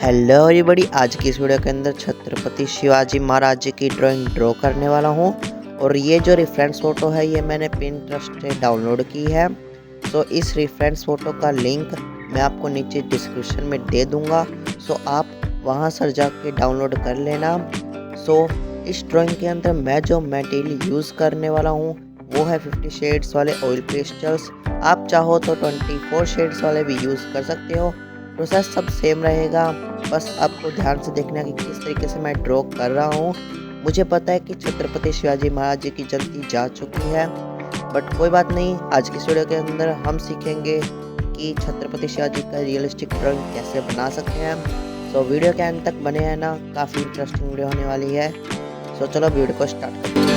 Hello everybody, आज की इस वीडियो के अंदर छत्रपति शिवाजी महाराज जी की ड्राइंग ड्रॉ करने वाला हूं। और ये जो रेफरेंस फ़ोटो है ये मैंने पिंटरेस्ट से डाउनलोड की है। सो इस रेफरेंस फ़ोटो का लिंक मैं आपको नीचे डिस्क्रिप्शन में दे दूंगा। सो आप वहां से जाके डाउनलोड कर लेना। सो इस ड्राइंग के अंदर मैं जो मटेरियल यूज़ करने वाला हूँ वो है 50 शेड्स वाले ऑयल पेस्टल्स। आप चाहो तो 24 शेड्स वाले भी यूज़ कर सकते हो। प्रोसेस सब सेम रहेगा, बस आपको ध्यान से देखना है कि किस तरीके से मैं ड्रॉ कर रहा हूँ। मुझे पता है कि छत्रपति शिवाजी महाराज जी की जयंती जा चुकी है, बट कोई बात नहीं। आज की वीडियो के अंदर हम सीखेंगे कि छत्रपति शिवाजी का रियलिस्टिक ड्राइंग कैसे बना सकते हैं। सो वीडियो के अंत तक बने हैं ना, काफ़ी इंटरेस्टिंग वीडियो होने वाली है। सो चलो वीडियो को स्टार्ट करते हैं।